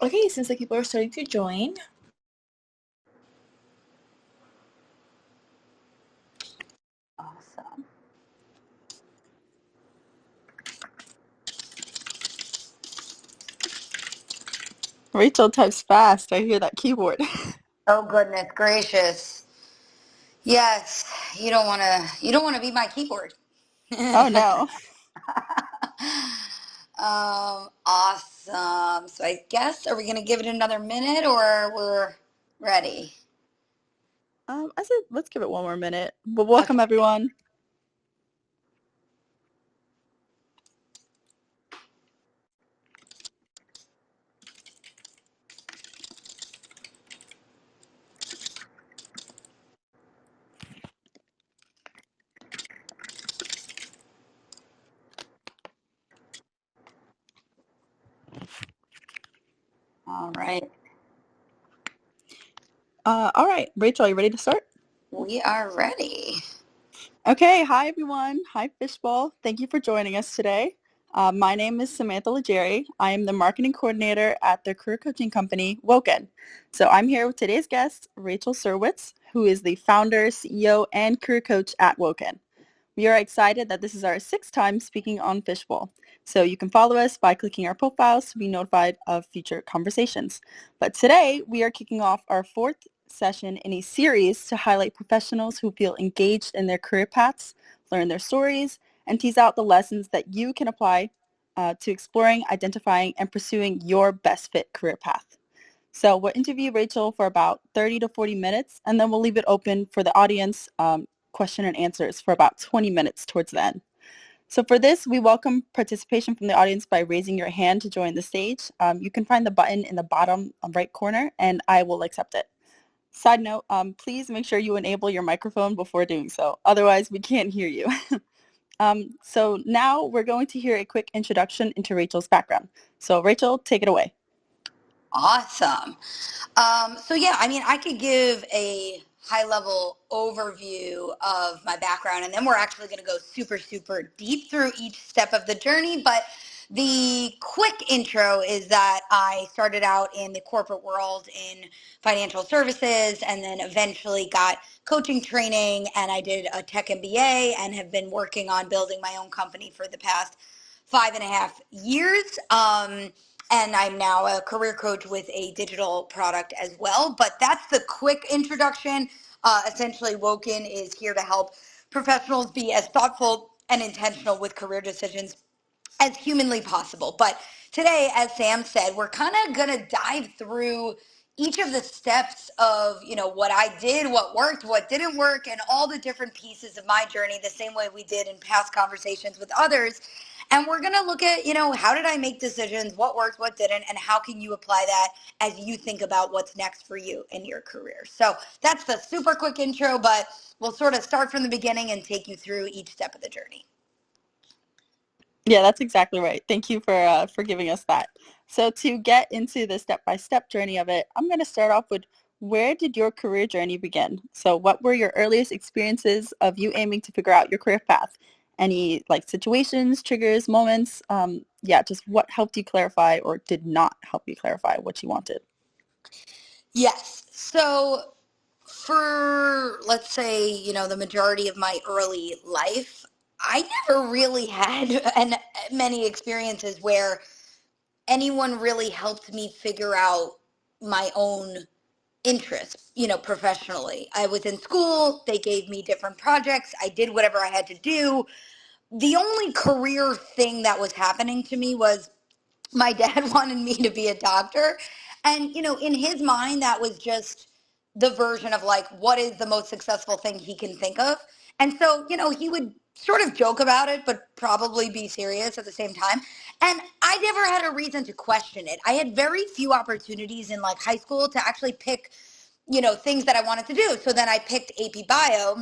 Okay, seems like people are starting to join. Awesome. Rachel types fast. I hear that keyboard. Oh goodness gracious. Yes, you don't want to be my keyboard. Oh no. Awesome. So I guess, are we going to give it another minute or we're ready? I said let's give it one more minute. But Okay. welcome everyone. All right. All right, Rachel, you ready to start? We are ready. Okay, hi everyone. Hi Fishbowl. Thank you for joining us today. My name is Samantha Legere. I am the marketing coordinator at the career coaching company WOKEN. So I'm here with today's guest, Rachel Serwetz, who is the founder, CEO, and career coach at WOKEN. We are excited that this is our 6th time speaking on Fishbowl. So you can follow us by clicking our profiles to be notified of future conversations. But today we are kicking off our 4th session in a series to highlight professionals who feel engaged in their career paths, learn their stories, and tease out the lessons that you can apply to exploring, identifying, and pursuing your best fit career path. So we'll interview Rachel for about 30 to 40 minutes, and then we'll leave it open for the audience question and answers for about 20 minutes towards the end. So for this, we welcome participation from the audience by raising your hand to join the stage. You can find the button in the bottom right corner, and I will accept it. Side note, please make sure you enable your microphone before doing so. Otherwise, we can't hear you. So now we're going to hear a quick introduction into Rachel's background. So Rachel, take it away. Awesome. So yeah, I mean, I could give a high-level overview of my background, and then we're actually going to go super, super deep through each step of the journey. But the quick intro is that I started out in the corporate world in financial services, and then eventually got coaching training, and I did a tech MBA, and have been working on building my own company for the past 5.5 years. And I'm now a career coach with a digital product as well. But that's the quick introduction. Essentially, Woken is here to help professionals be as thoughtful and intentional with career decisions as humanly possible. But today, as Sam said, we're kind of going to dive through each of the steps of, what I did, what worked, what didn't work, and all the different pieces of my journey, the same way we did in past conversations with others. And we're going to look at, how did I make decisions, what worked, what didn't, and how can you apply that as you think about what's next for you in your career. So that's the super quick intro, but we'll sort of start from the beginning and take you through each step of the journey. Yeah, that's exactly right. Thank you for giving us that. So to get into the step-by-step journey of it, I'm going to start off with where did your career journey begin? So what were your earliest experiences of you aiming to figure out your career path? Any situations, triggers, moments? Just what helped you clarify or did not help you clarify what you wanted? Yes. So for, let's say, the majority of my early life, I never really had many experiences where anyone really helped me figure out my own interests, professionally. I was in school, they gave me different projects, I did whatever I had to do. The only career thing that was happening to me was my dad wanted me to be a doctor. And, in his mind, that was just the version of what is the most successful thing he can think of. And so, he would sort of joke about it, but probably be serious at the same time. And I never had a reason to question it. I had very few opportunities in high school to actually pick, things that I wanted to do. So then I picked AP Bio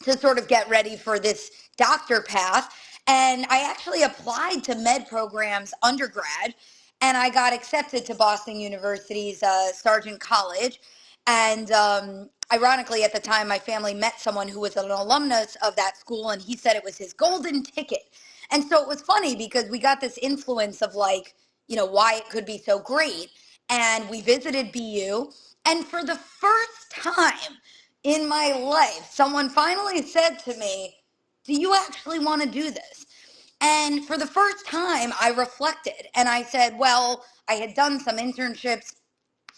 to sort of get ready for this doctor path. And I actually applied to med programs undergrad, and I got accepted to Boston University's Sargent College. And ironically, at the time, my family met someone who was an alumnus of that school, and he said it was his golden ticket. And so it was funny because we got this influence of why it could be so great. and we visited BU. And for the first time in my life, someone finally said to me, do you actually want to do this? And for the first time, I reflected and I said, well, I had done some internships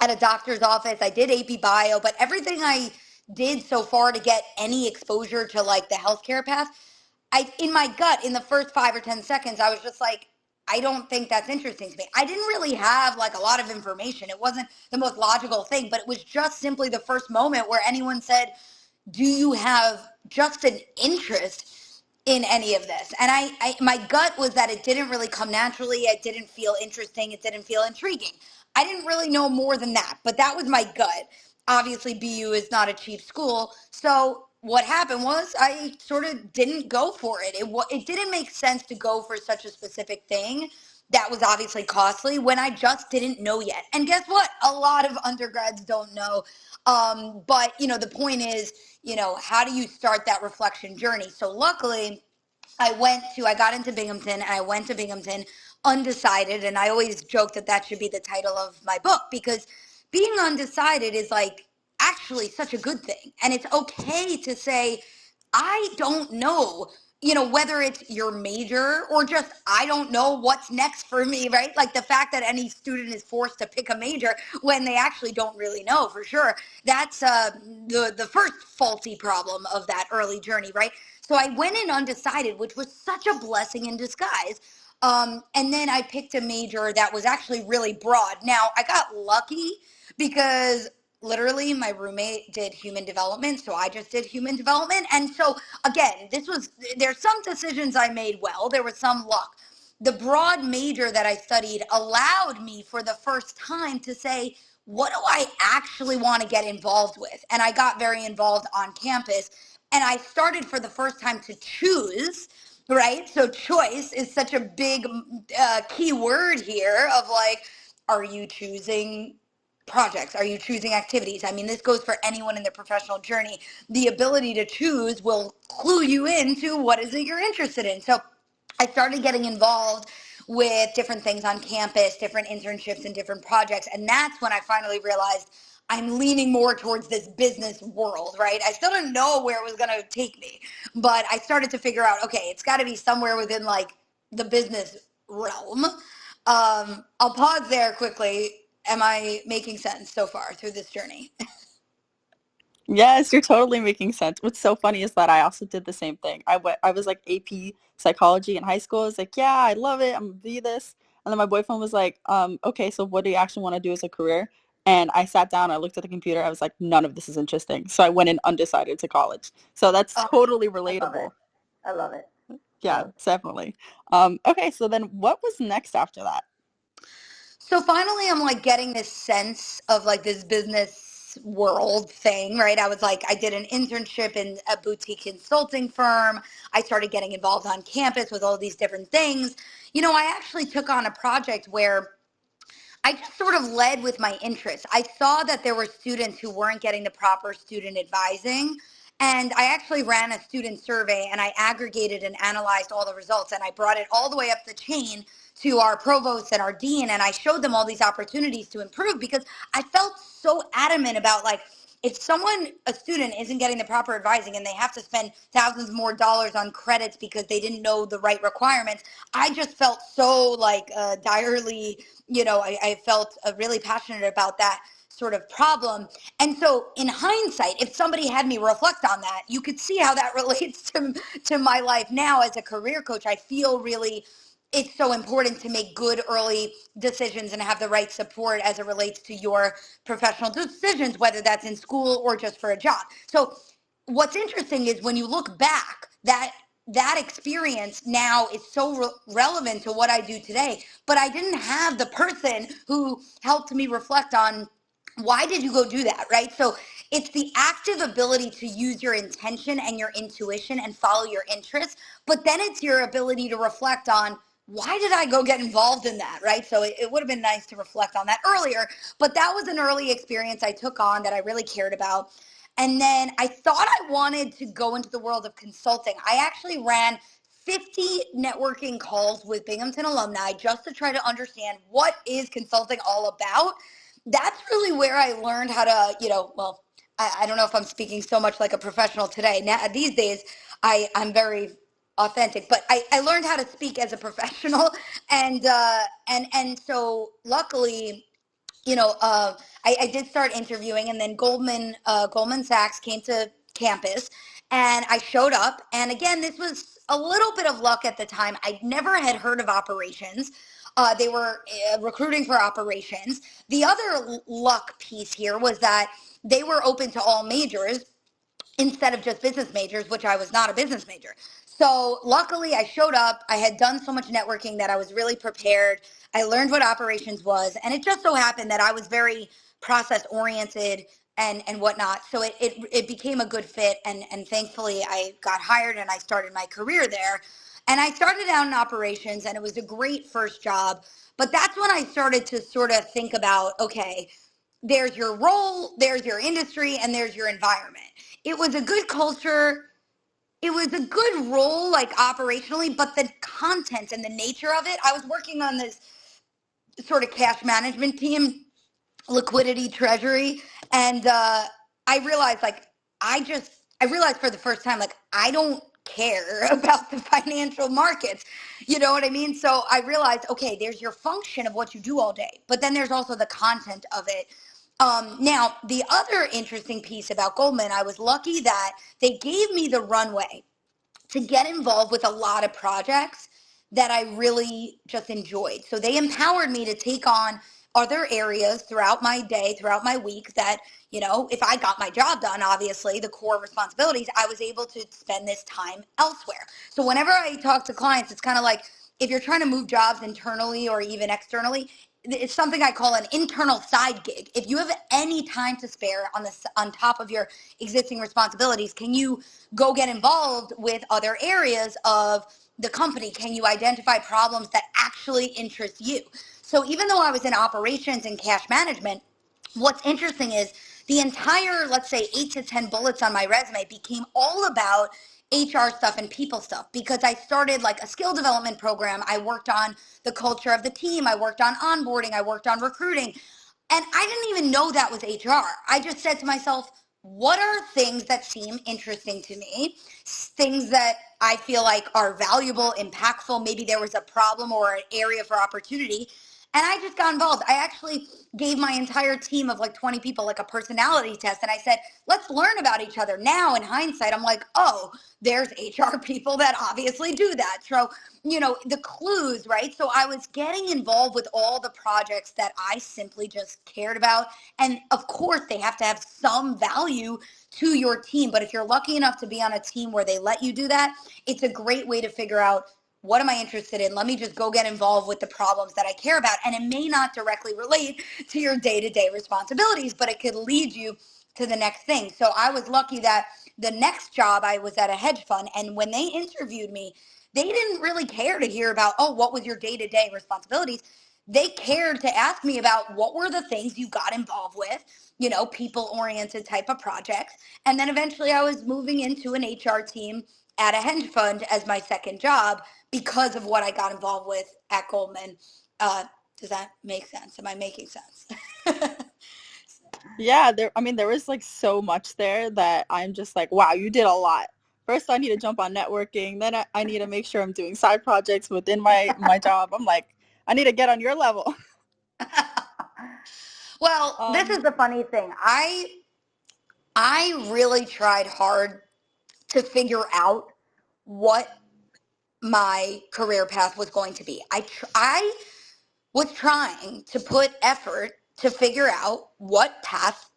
at a doctor's office. I did AP Bio, but everything I did so far to get any exposure to like the healthcare path, in my gut, in the first 5 or 10 seconds, I was just like, I don't think that's interesting to me. I didn't really have like a lot of information. It wasn't the most logical thing, but it was just simply the first moment where anyone said, do you have just an interest in any of this? And my gut was that it didn't really come naturally. It didn't feel interesting. It didn't feel intriguing. I didn't really know more than that, but that was my gut. Obviously, BU is not a cheap school. So what happened was I sort of didn't go for it. It didn't make sense to go for such a specific thing that was obviously costly when I just didn't know yet. And guess what? A lot of undergrads don't know. But, the point is, how do you start that reflection journey? So luckily, I got into Binghamton and I went to Binghamton undecided. And I always joke that that should be the title of my book, because being undecided is like actually such a good thing. And it's okay to say, I don't know, whether it's your major or just, I don't know what's next for me, right? Like the fact that any student is forced to pick a major when they actually don't really know for sure. That's the first faulty problem of that early journey, right? So I went in undecided, which was such a blessing in disguise. And then I picked a major that was actually really broad. Now, I got lucky because literally my roommate did human development, so I just did human development. And so again, there's some decisions I made well, there was some luck. The broad major that I studied allowed me for the first time to say, what do I actually want to get involved with? And I got very involved on campus, and I started for the first time to choose, right? So choice is such a big key word here of like, are you choosing projects? Are you choosing activities? I mean, this goes for anyone in their professional journey. The ability to choose will clue you into what is it you're interested in. So I started getting involved with different things on campus, different internships and different projects. And that's when I finally realized I'm leaning more towards this business world, right? I still didn't know where it was going to take me, but I started to figure out, okay, it's got to be somewhere within like the business realm. I'll pause there quickly. Am I making sense so far through this journey? Yes, you're totally making sense. What's so funny is that I also did the same thing. I was like AP psychology in high school. I was like, yeah, I love it. I'm gonna do this. And then my boyfriend was like, okay, so what do you actually want to do as a career? And I sat down, I looked at the computer, I was like, none of this is interesting. So I went in undecided to college. So that's Oh, totally I love it. relatable. I love it. Yeah, definitely. Okay, so then what was next after that? So finally, I'm like getting this sense of like this business world thing, right? I was like, I did an internship in a boutique consulting firm. I started getting involved on campus with all these different things. I actually took on a project where I just sort of led with my interests. I saw that there were students who weren't getting the proper student advising. And I actually ran a student survey and I aggregated and analyzed all the results, and I brought it all the way up the chain to our provost and our dean, and I showed them all these opportunities to improve because I felt so adamant about like, if a student isn't getting the proper advising and they have to spend thousands more dollars on credits because they didn't know the right requirements, I just felt so like direly, I felt really passionate about that sort of problem. And so in hindsight, if somebody had me reflect on that, you could see how that relates to my life now as a career coach. I feel really it's so important to make good early decisions and have the right support as it relates to your professional decisions, whether that's in school or just for a job. So what's interesting is when you look back, that experience now is so relevant to what I do today, but I didn't have the person who helped me reflect on why did you go do that, right? So it's the active ability to use your intention and your intuition and follow your interests, but then it's your ability to reflect on why did I go get involved in that, right? So it would have been nice to reflect on that earlier, but that was an early experience I took on that I really cared about. And then I thought I wanted to go into the world of consulting. I actually ran 50 networking calls with Binghamton alumni just to try to understand what is consulting all about. that's really where I learned how to, well, I don't know if I'm speaking so much like a professional today. Now, these days, I'm very authentic, but I learned how to speak as a professional. And so luckily, I did start interviewing, and then Goldman Sachs came to campus, and I showed up. And again, this was a little bit of luck at the time. I never had heard of operations. They were recruiting for operations. The other luck piece here was that they were open to all majors instead of just business majors, which I was not a business major. So luckily I showed up. I had done so much networking that I was really prepared. I learned what operations was, and it just so happened that I was very process oriented and whatnot. So it became a good fit, and thankfully I got hired and I started my career there. And I started out in operations, and it was a great first job. But that's when I started to sort of think about, okay, there's your role, there's your industry, and there's your environment. It was a good culture. It was a good role, like operationally, but the content and the nature of it, I was working on this sort of cash management team, liquidity, treasury, and I realized, like, I realized for the first time, like, I don't care about the financial markets. You know what I mean? So I realized, okay, there's your function of what you do all day, but then there's also the content of it. Now, the other interesting piece about Goldman, I was lucky that they gave me the runway to get involved with a lot of projects that I really just enjoyed. So they empowered me to take on other areas throughout my day, throughout my week that, if I got my job done, obviously the core responsibilities, I was able to spend this time elsewhere. So whenever I talk to clients, it's kind of like if you're trying to move jobs internally or even externally, it's something I call an internal side gig. If you have any time to spare on top of your existing responsibilities, can you go get involved with other areas of the company? Can you identify problems that actually interest you? So even though I was in operations and cash management, what's interesting is the entire, let's say, 8 to 10 bullets on my resume became all about HR stuff and people stuff, because I started like a skill development program. I worked on the culture of the team. I worked on onboarding. I worked on recruiting. And I didn't even know that was HR. I just said to myself, what are things that seem interesting to me? Things that I feel like are valuable, impactful. Maybe there was a problem or an area for opportunity. And I just got involved. I actually gave my entire team of like 20 people like a personality test. And I said, let's learn about each other. Now, in hindsight, I'm like, oh, there's HR people that obviously do that. So, the clues, right? So I was getting involved with all the projects that I simply just cared about. And of course, they have to have some value to your team. But if you're lucky enough to be on a team where they let you do that, it's a great way to figure out, what am I interested in? Let me just go get involved with the problems that I care about. And it may not directly relate to your day-to-day responsibilities, but it could lead you to the next thing. So I was lucky that the next job I was at a hedge fund, and when they interviewed me, they didn't really care to hear about, oh, what was your day-to-day responsibilities? They cared to ask me about what were the things you got involved with, people-oriented type of projects. And then eventually I was moving into an HR team at a hedge fund as my second job because of what I got involved with at Goldman. Does that make sense? Am I making sense? Yeah, there was like so much there that I'm just like, wow, you did a lot. First, I need to jump on networking. Then I need to make sure I'm doing side projects within my job. I'm like, I need to get on your level. Well, this is the funny thing. I really tried hard to figure out what my career path was going to be. I was trying to put effort to figure out what path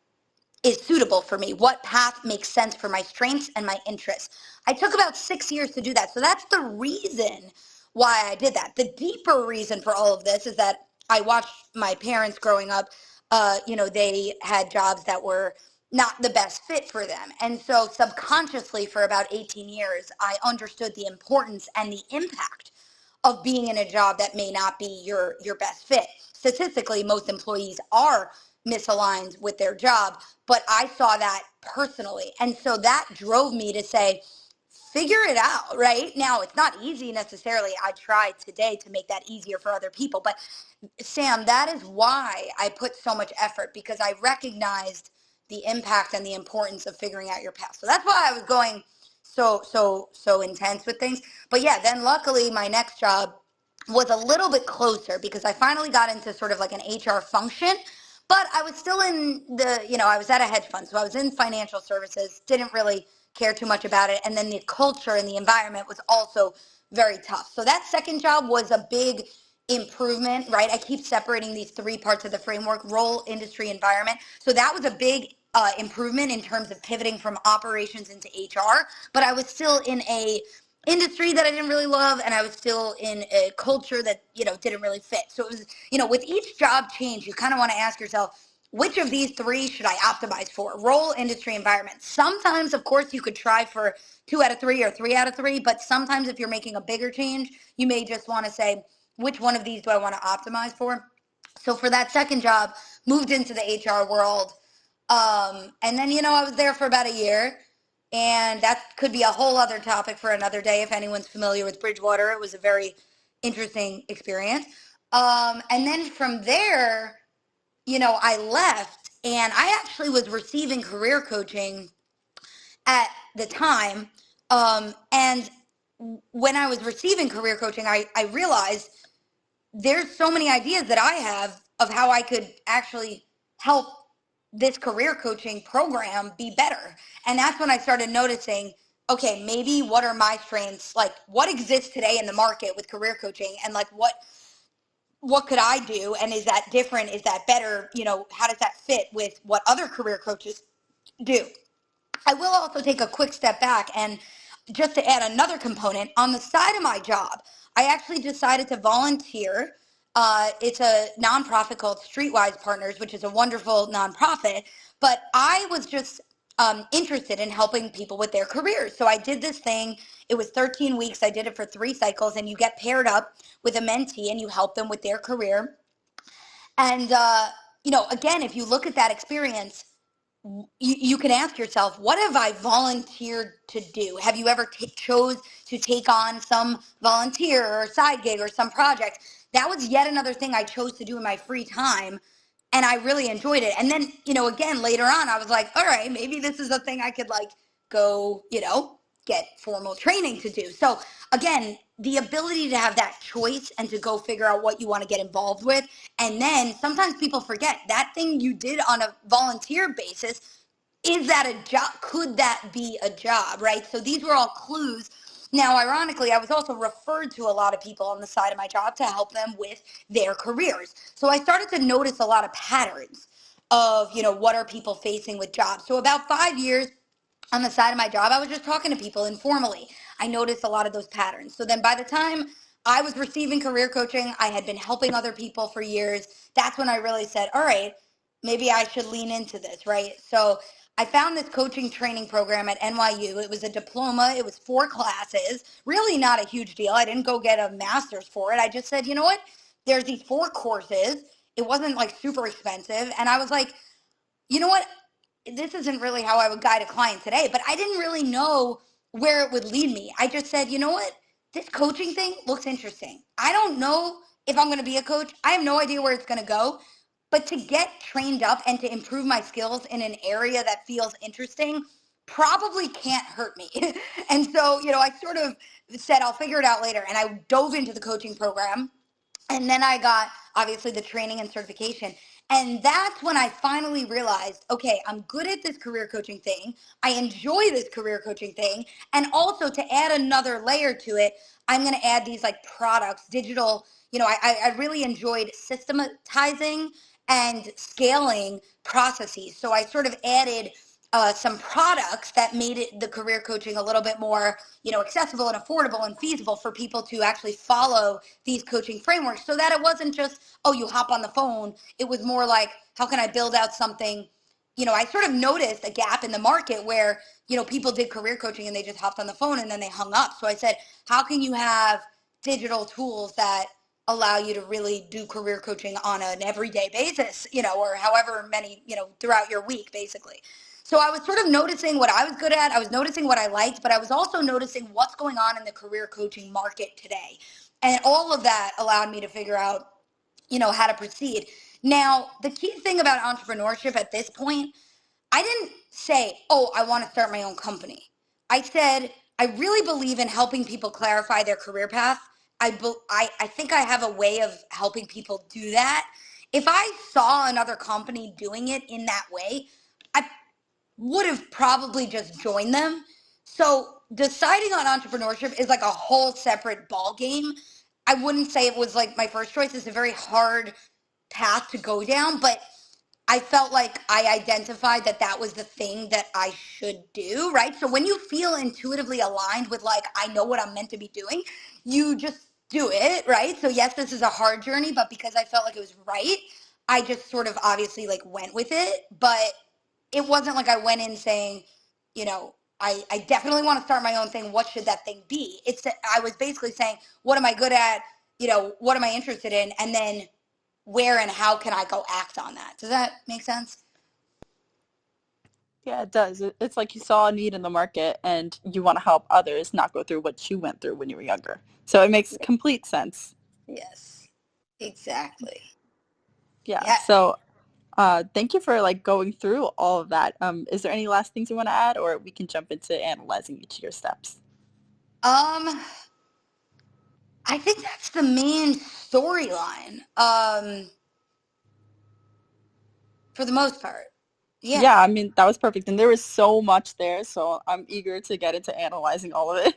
is suitable for me, what path makes sense for my strengths and my interests. I took about 6 years to do that. So that's the reason why I did that. The deeper reason for all of this is that I watched my parents growing up. They had jobs that were not the best fit for them. And so subconsciously for about 18 years, I understood the importance and the impact of being in a job that may not be your best fit. Statistically, most employees are misaligned with their job, but I saw that personally. And so that drove me to say, figure it out, right? Now, it's not easy necessarily. I try today to make that easier for other people. But Sam, that is why I put so much effort, because I recognized the impact and the importance of figuring out your path. So that's why I was going so intense with things. But yeah, then luckily my next job was a little bit closer because I finally got into sort of like an HR function, but I was still in I was at a hedge fund. So I was in financial services, didn't really care too much about it. And then the culture and the environment was also very tough. So that second job was a big improvement, right? I keep separating these three parts of the framework: role, industry, environment. So that was a big improvement in terms of pivoting from operations into HR, but I was still in a industry that I didn't really love, and I was still in a culture that, didn't really fit. So it was, with each job change, you kind of want to ask yourself, which of these three should I optimize for? Role, industry, environment. Sometimes, of course, you could try for 2 out of 3 or 3 out of 3, but sometimes if you're making a bigger change, you may just want to say, which one of these do I want to optimize for? So for that second job, moved into the HR world. And then, I was there for about a year, and that could be a whole other topic for another day. If anyone's familiar with Bridgewater, it was a very interesting experience. And then from there, I left, and I actually was receiving career coaching at the time. And when I was receiving career coaching, I realized there's so many ideas that I have of how I could actually help this career coaching program be better. And that's when I started noticing, okay, maybe what are my strengths? Like, what exists today in the market with career coaching, and like what could I do? And is that different? Is that better? How does that fit with what other career coaches do? I will also take a quick step back, and just to add another component, on the side of my job, I actually decided to volunteer. It's a nonprofit called Streetwise Partners, which is a wonderful nonprofit, but I was just interested in helping people with their careers. So I did this thing. It was 13 weeks. I did it for 3 cycles, and you get paired up with a mentee and you help them with their career. And, again, if you look at that experience, you can ask yourself, what have I volunteered to do? Have you ever chose to take on some volunteer or side gig or some project? That was yet another thing I chose to do in my free time, and I really enjoyed it. And then, again, later on, I was like, all right, maybe this is a thing I could like go, get formal training to do. So again, the ability to have that choice and to go figure out what you want to get involved with. And then sometimes people forget that thing you did on a volunteer basis. Is that a job? Could that be a job, right? So these were all clues. Now, ironically, I was also referred to a lot of people on the side of my job to help them with their careers. So I started to notice a lot of patterns of, what are people facing with jobs. So about 5 years on the side of my job, I was just talking to people informally. I noticed a lot of those patterns. So then by the time I was receiving career coaching, I had been helping other people for years. That's when I really said, all right, maybe I should lean into this, right? So I found this coaching training program at NYU. It was a diploma. It was 4 classes, really not a huge deal. I didn't go get a master's for it. I just said, you know what? There's these 4 courses. It wasn't like super expensive. And I was like, you know what? This isn't really how I would guide a client today, but I didn't really know where it would lead me. I just said, you know what? This coaching thing looks interesting. I don't know if I'm going to be a coach. I have no idea where it's going to go, but to get trained up and to improve my skills in an area that feels interesting probably can't hurt me. And so, I sort of said, I'll figure it out later. And I dove into the coaching program. And then I got obviously the training and certification. And that's when I finally realized, okay, I'm good at this career coaching thing. I enjoy this career coaching thing. And also, to add another layer to it, I'm going to add these like products, digital, I really enjoyed systematizing and scaling processes. So I sort of added some products that made the career coaching a little bit more, accessible and affordable and feasible for people to actually follow these coaching frameworks, so that it wasn't just, oh, you hop on the phone. It was more like, how can I build out something? I sort of noticed a gap in the market where, people did career coaching and they just hopped on the phone and then they hung up. So I said, how can you have digital tools that allow you to really do career coaching on an everyday basis, or however many, throughout your week, basically. So I was sort of noticing what I was good at. I was noticing what I liked, but I was also noticing what's going on in the career coaching market today. And all of that allowed me to figure out, how to proceed. Now, the key thing about entrepreneurship at this point, I didn't say, oh, I want to start my own company. I said, I really believe in helping people clarify their career path. I think I have a way of helping people do that. If I saw another company doing it in that way, I would have probably just joined them. So deciding on entrepreneurship is like a whole separate ball game. I wouldn't say it was like my first choice. It's a very hard path to go down, but I felt like I identified that that was the thing that I should do, right? So when you feel intuitively aligned with like, I know what I'm meant to be doing, you just do it, right? So yes, this is a hard journey, but because I felt like it was right, I just sort of obviously like went with it. But it wasn't like I went in saying, I definitely want to start my own thing. What should that thing be? I was basically saying, what am I good at? What am I interested in? And then where and how can I go act on that? Does that make sense? Yeah, it does. It's like you saw a need in the market and you want to help others not go through what you went through when you were younger. So it makes complete sense. Yes, exactly. Yeah. Yeah. So thank you for like going through all of that. Is there any last things you want to add, or we can jump into analyzing each of your steps? Um, I think that's the main storyline. For the most part. Yeah. Yeah, I mean, that was perfect. And there was so much there, so I'm eager to get into analyzing all of it.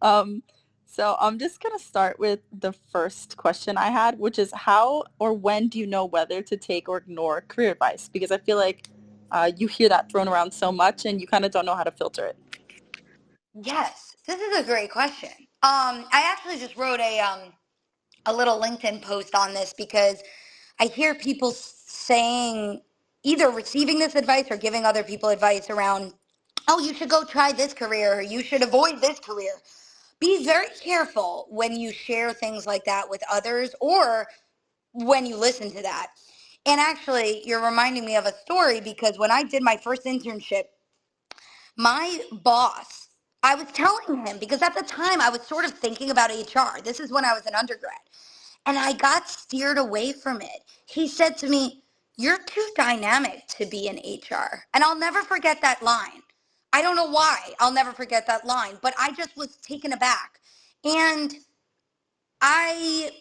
Um, so I'm just gonna start with the first question I had, which is how or when do you know whether to take or ignore career advice? Because I feel like you hear that thrown around so much and you kind of don't know how to filter it. Yes, this is a great question. I actually just wrote a little LinkedIn post on this because I hear people saying either receiving this advice or giving other people advice around, oh, you should go try this career or you should avoid this career. Be very careful when you share things like that with others or when you listen to that. And actually, you're reminding me of a story because when I did my first internship, my boss, I was telling him because at the time I was sort of thinking about HR. This is when I was an undergrad and I got steered away from it. He said to me, "You're too dynamic to be in HR." And I'll never forget that line. I don't know why I'll never forget that line, but I just was taken aback. And I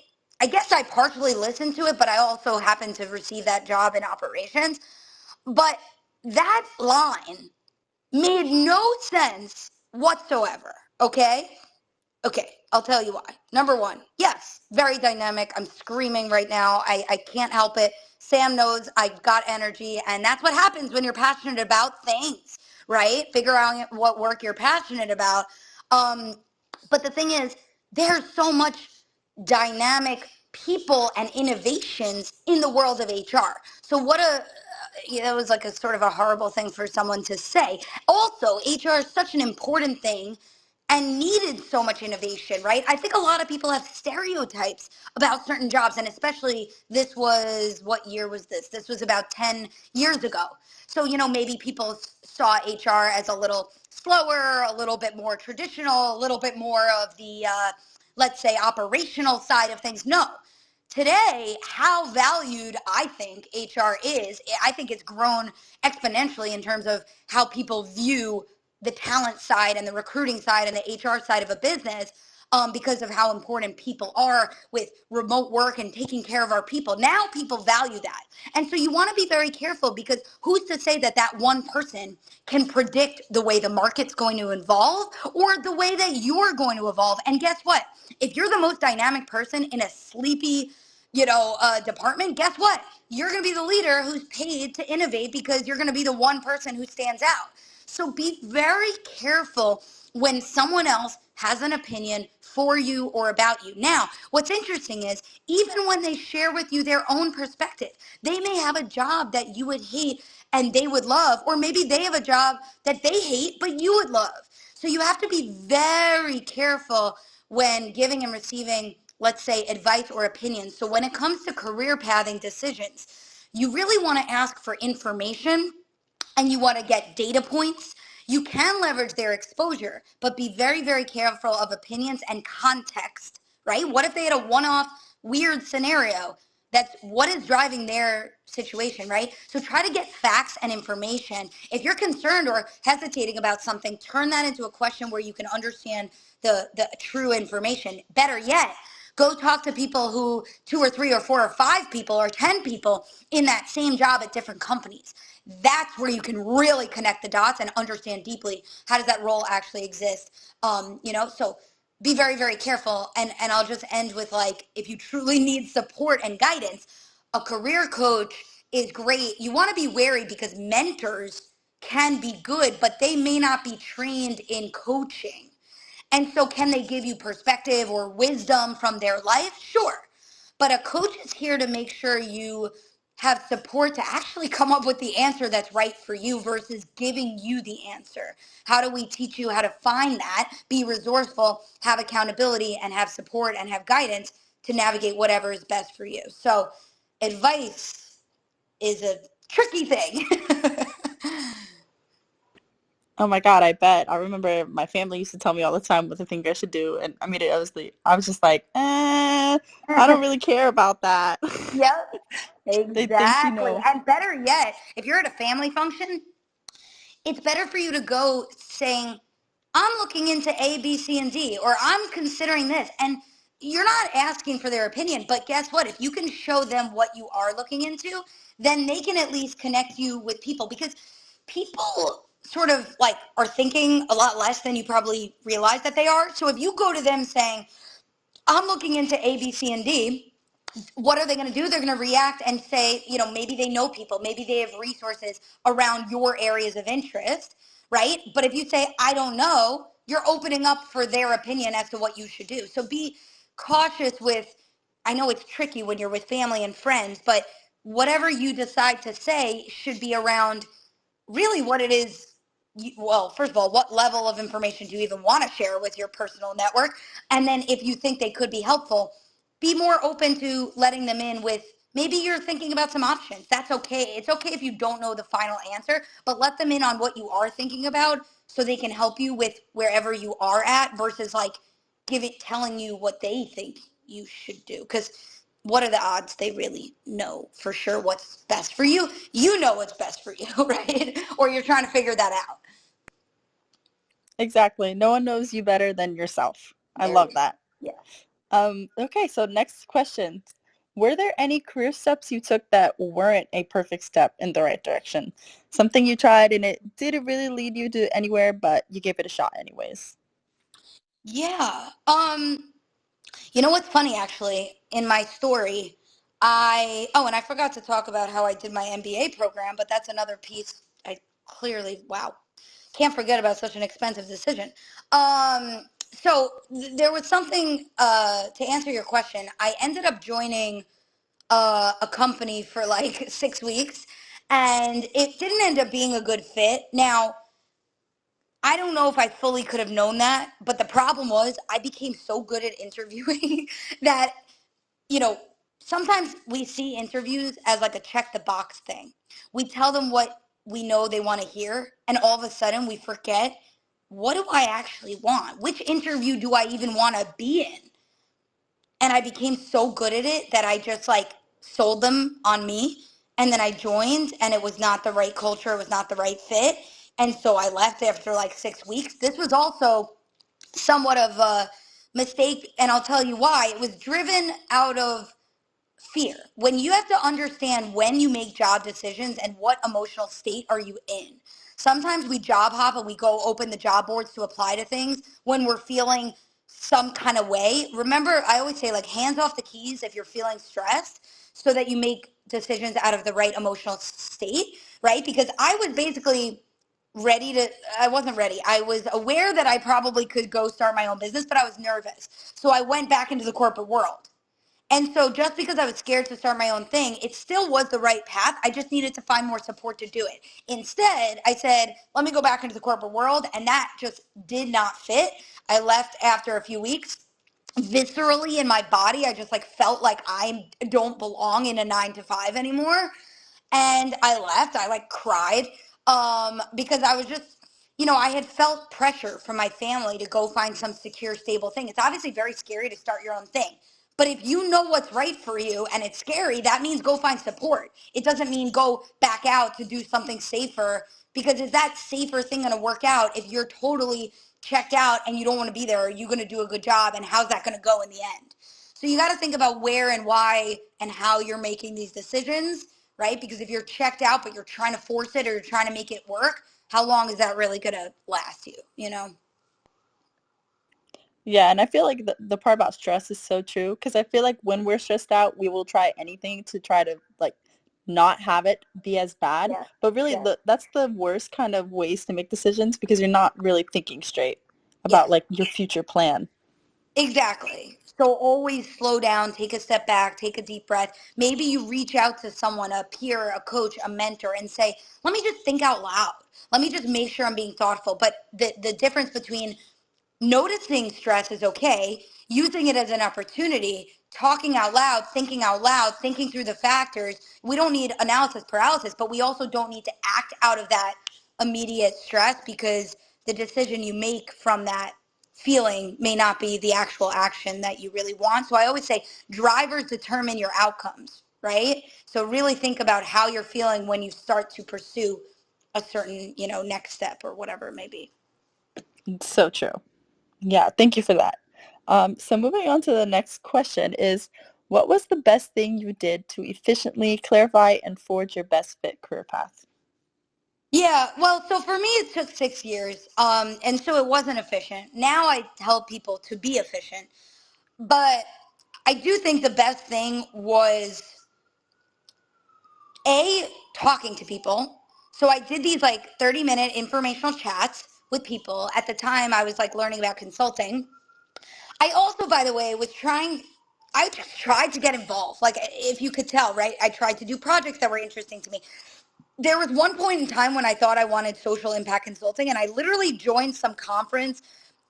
I guess I partially listened to it, but I also happened to receive that job in operations. But that line made no sense whatsoever. Okay? Okay, I'll tell you why. Number one, yes, very dynamic. I'm screaming right now. I can't help it. Sam knows I got energy, and that's what happens when you're passionate about things, right? Figure out what work you're passionate about. Um, but the thing is, there's so much dynamic people and innovations in the world of HR. So what a it was like a sort of a horrible thing for someone to say. Also, HR is such an important thing and needed so much innovation, right? I think a lot of people have stereotypes about certain jobs, and especially this was, what year was this? This was about 10 years ago. So, maybe people saw HR as a little slower, a little bit more traditional, a little bit more of the, let's say, operational side of things. No. Today, how valued I think HR is, I think it's grown exponentially in terms of how people view the talent side and the recruiting side and the HR side of a business, because of how important people are with remote work and taking care of our people. Now people value that. And so you want to be very careful because who's to say that that one person can predict the way the market's going to evolve or the way that you're going to evolve. And guess what? If you're the most dynamic person in a sleepy, department, guess what? You're going to be the leader who's paid to innovate because you're going to be the one person who stands out. So be very careful when someone else has an opinion for you or about you. Now, what's interesting is even when they share with you their own perspective, they may have a job that you would hate and they would love, or maybe they have a job that they hate but you would love. So you have to be very careful when giving and receiving, let's say, advice or opinions. So when it comes to career pathing decisions, you really want to ask for information and you want to get data points, you can leverage their exposure, but be very, very careful of opinions and context, right? What if they had a one-off weird scenario? That's what is driving their situation, right? So try to get facts and information. If you're concerned or hesitating about something, turn that into a question where you can understand the true information. Better yet, go talk to people who, 2 or 3 or 4 or 5 people or 10 people in that same job at different companies. That's where you can really connect the dots and understand deeply how does that role actually exist. So be very, very careful. And I'll just end with, like, if you truly need support and guidance, a career coach is great. You want to be wary because mentors can be good, but they may not be trained in coaching. And so can they give you perspective or wisdom from their life? Sure. But a coach is here to make sure you have support to actually come up with the answer that's right for you versus giving you the answer. How do we teach you how to find that, be resourceful, have accountability, and have support and have guidance to navigate whatever is best for you? So advice is a tricky thing. Oh my God, I bet. I remember my family used to tell me all the time what they think I should do. And I mean, I was just like, I don't really care about that. Yep, They think, exactly. And better yet, if you're at a family function, it's better for you to go saying, I'm looking into A, B, C, and D, or I'm considering this. And you're not asking for their opinion, but guess what? If you can show them what you are looking into, then they can at least connect you with people, because people sort of like are thinking a lot less than you probably realize that they are. So if you go to them saying, I'm looking into A, B, C, and D, what are they going to do? They're going to react and say, maybe they know people, maybe they have resources around your areas of interest, right? But if you say, I don't know, you're opening up for their opinion as to what you should do. So be cautious with, I know it's tricky when you're with family and friends, but whatever you decide to say should be around really what it is. Well, first of all, what level of information do you even want to share with your personal network? And then if you think they could be helpful, be more open to letting them in with, maybe you're thinking about some options. That's okay. It's okay if you don't know the final answer, but let them in on what you are thinking about so they can help you with wherever you are at versus like telling you what they think you should do. Because what are the odds they really know for sure what's best for you? You know what's best for you, right? Or you're trying to figure that out. Exactly. No one knows you better than yourself. I There it love is. that. Yeah. Okay, so next question. Were there any career steps you took that weren't a perfect step in the right direction? Something you tried and it didn't really lead you to anywhere, but you gave it a shot anyways. Yeah. You know what's funny, actually, in my story, and I forgot to talk about how I did my MBA program, but that's another piece. I clearly, wow, can't forget about such an expensive decision. There was something, to answer your question, I ended up joining a company for like 6 weeks, and it didn't end up being a good fit. Now, I don't know if I fully could have known that, but the problem was I became so good at interviewing that, you know, sometimes we see interviews as like a check the box thing. We tell them what we know they want to hear, and all of a sudden we forget, what do I actually want? Which interview do I even want to be in? And I became so good at it that I just like sold them on me. And then I joined, and it was not the right culture. It was not the right fit. And so I left after like 6 weeks. This was also somewhat of a mistake. And I'll tell you why. It was driven out of fear. When you have to understand when you make job decisions and what emotional state are you in. Sometimes we job hop and we go open the job boards to apply to things when we're feeling some kind of way. Remember, I always say, like, hands off the keys if you're feeling stressed so that you make decisions out of the right emotional state, right? Because I was basically I wasn't ready. I was aware that I probably could go start my own business, but I was nervous. So I went back into the corporate world. And so just because I was scared to start my own thing, it still was the right path. I just needed to find more support to do it. Instead, I said, let me go back into the corporate world. And that just did not fit. I left after a few weeks. Viscerally in my body, I just like felt like I don't belong in a 9 to 5 anymore. And I left. I like cried. because I was just, I had felt pressure from my family to go find some secure, stable thing. It's obviously very scary to start your own thing. But if you know what's right for you and it's scary, that means go find support. It doesn't mean go back out to do something safer, because is that safer thing going to work out if you're totally checked out and you don't want to be there? Are you going to do a good job, and how's that going to go in the end? So you got to think about where and why and how you're making these decisions, right? Because if you're checked out but you're trying to force it or you're trying to make it work, how long is that really going to last you, Yeah, and I feel like the part about stress is so true, because I feel like when we're stressed out, we will try anything to try to like not have it be as bad. Yeah. But really, that's the worst kind of ways to make decisions, because you're not really thinking straight Yeah. about like your future plan. Exactly. So always slow down, take a step back, take a deep breath. Maybe you reach out to someone, a peer, a coach, a mentor, and say, let me just think out loud. Let me just make sure I'm being thoughtful. But the difference between noticing stress is okay, using it as an opportunity, talking out loud, thinking through the factors. We don't need analysis paralysis, but we also don't need to act out of that immediate stress, because the decision you make from that feeling may not be the actual action that you really want. So I always say drivers determine your outcomes, right? So really think about how you're feeling when you start to pursue a certain, next step or whatever it may be. It's so true. Yeah, thank you for that. So moving on to the next question is, what was the best thing you did to efficiently clarify and forge your best fit career path? Yeah, well, so for me, it took 6 years, and so it wasn't efficient. Now I help people to be efficient, but I do think the best thing was talking to people. So I did these like 30-minute informational chats with people. At the time, I was like learning about consulting. I also, by the way, I just tried to get involved. Like, if you could tell, right? I tried to do projects that were interesting to me. There was one point in time when I thought I wanted social impact consulting, and I literally joined some conference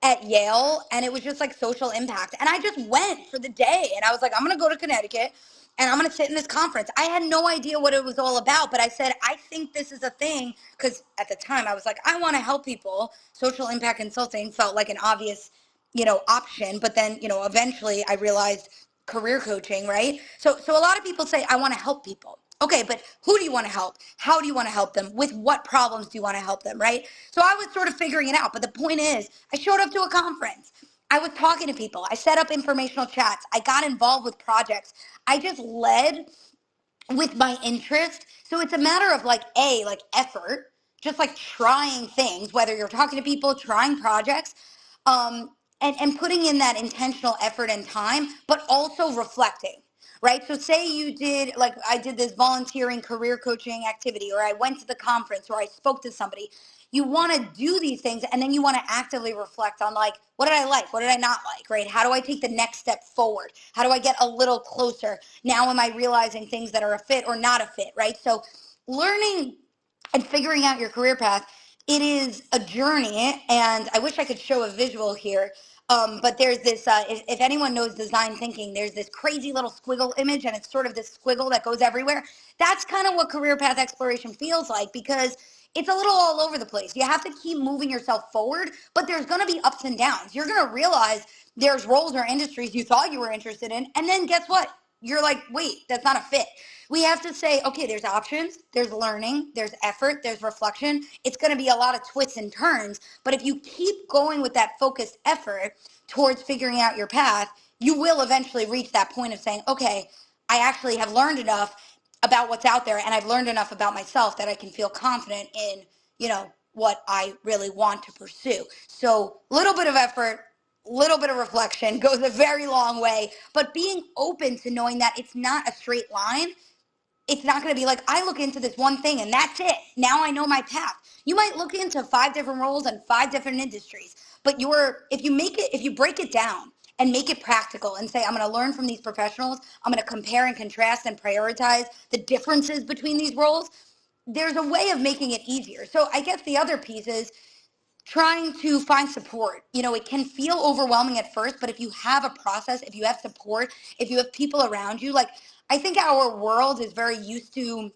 at Yale, and it was just like social impact. And I just went for the day, and I was like, I'm going to go to Connecticut and I'm going to sit in this conference. I had no idea what it was all about, but I said, I think this is a thing, because at the time I was like, I want to help people. Social impact consulting felt like an obvious, option, but then, eventually I realized career coaching, right? So a lot of people say, I want to help people. Okay, but who do you want to help? How do you want to help them? With what problems do you want to help them, right? So I was sort of figuring it out. But the point is, I showed up to a conference. I was talking to people. I set up informational chats. I got involved with projects. I just led with my interest. So it's a matter of like effort, just like trying things, whether you're talking to people, trying projects, and putting in that intentional effort and time, but also reflecting, right? So say you did, like I did this volunteering career coaching activity, or I went to the conference, or I spoke to somebody. You want to do these things, and then you want to actively reflect on, like, what did I like? What did I not like, right? How do I take the next step forward? How do I get a little closer? Now am I realizing things that are a fit or not a fit, right? So learning and figuring out your career path, it is a journey. And I wish I could show a visual here. But there's this, if anyone knows design thinking, there's this crazy little squiggle image, and it's sort of this squiggle that goes everywhere. That's kind of what career path exploration feels like, because it's a little all over the place. You have to keep moving yourself forward, but there's going to be ups and downs. You're going to realize there's roles or industries you thought you were interested in, and then guess what? You're like, wait, that's not a fit. We have to say, okay, there's options, there's learning, there's effort, there's reflection. It's going to be a lot of twists and turns, but if you keep going with that focused effort towards figuring out your path, you will eventually reach that point of saying, okay, I actually have learned enough about what's out there, and I've learned enough about myself that I can feel confident in, what I really want to pursue. So little bit of effort, little bit of reflection goes a very long way, but being open to knowing that it's not a straight line. It's not going to be like, I look into this one thing and that's it. Now I know my path. You might look into 5 different roles and 5 different industries, but if you break it down and make it practical and say, I'm going to learn from these professionals, I'm going to compare and contrast and prioritize the differences between these roles, there's a way of making it easier. So I guess the other piece is trying to find support. It can feel overwhelming at first, but if you have a process, if you have support, if you have people around you, I think our world is very used to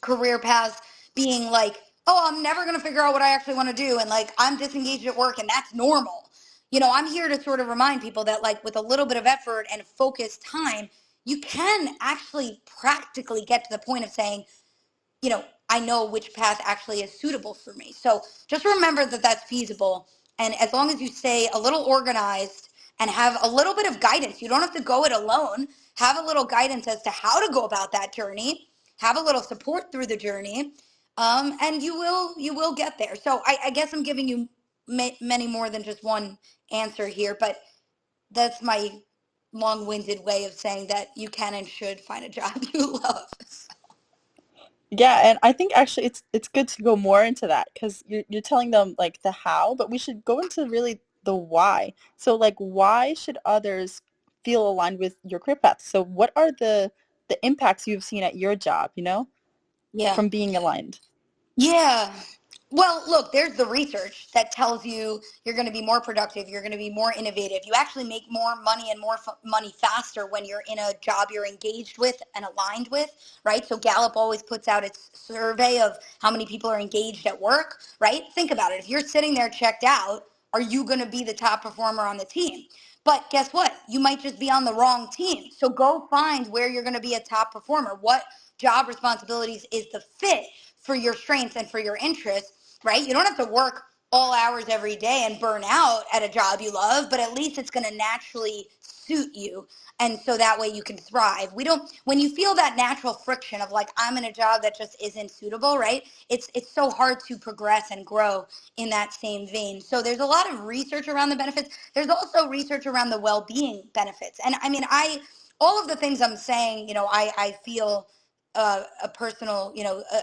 career paths being like oh, I'm never going to figure out what I actually want to do. And like, I'm disengaged at work and that's normal. You know, I'm here to sort of remind people that like with a little bit of effort and focused time, you can actually practically get to the point of saying, you know, I know which path actually is suitable for me. So just remember that that's feasible. And as long as you stay a little organized and have a little bit of guidance, you don't have to go it alone. Have a little guidance as to how to go about that journey. Have a little support through the journey, and you will get there. So I guess I'm giving you many more than just one answer here, but that's my long-winded way of saying that you can and should find a job you love. Yeah, and I think actually it's good to go more into that because you're telling them like the how, but we should go into really the why. So like why should others feel aligned with your career path? So what are the impacts you've seen at your job, Yeah. from being aligned? Yeah. Well, look, there's the research that tells you you're going to be more productive, you're going to be more innovative. You actually make more money and more money faster when you're in a job you're engaged with and aligned with, right? So Gallup always puts out its survey of how many people are engaged at work, right? Think about it. If you're sitting there checked out, are you going to be the top performer on the team? But guess what? You might just be on the wrong team. So go find where you're going to be a top performer. What job responsibilities is the fit for your strengths and for your interests, right? You don't have to work all hours every day and burn out at a job you love, but at least it's going to naturally suit you. And so that way you can thrive. When you feel that natural friction of like, I'm in a job that just isn't suitable, right? It's so hard to progress and grow in that same vein. So there's a lot of research around the benefits. There's also research around the well-being benefits. And I mean, all of the things I'm saying, I feel a personal,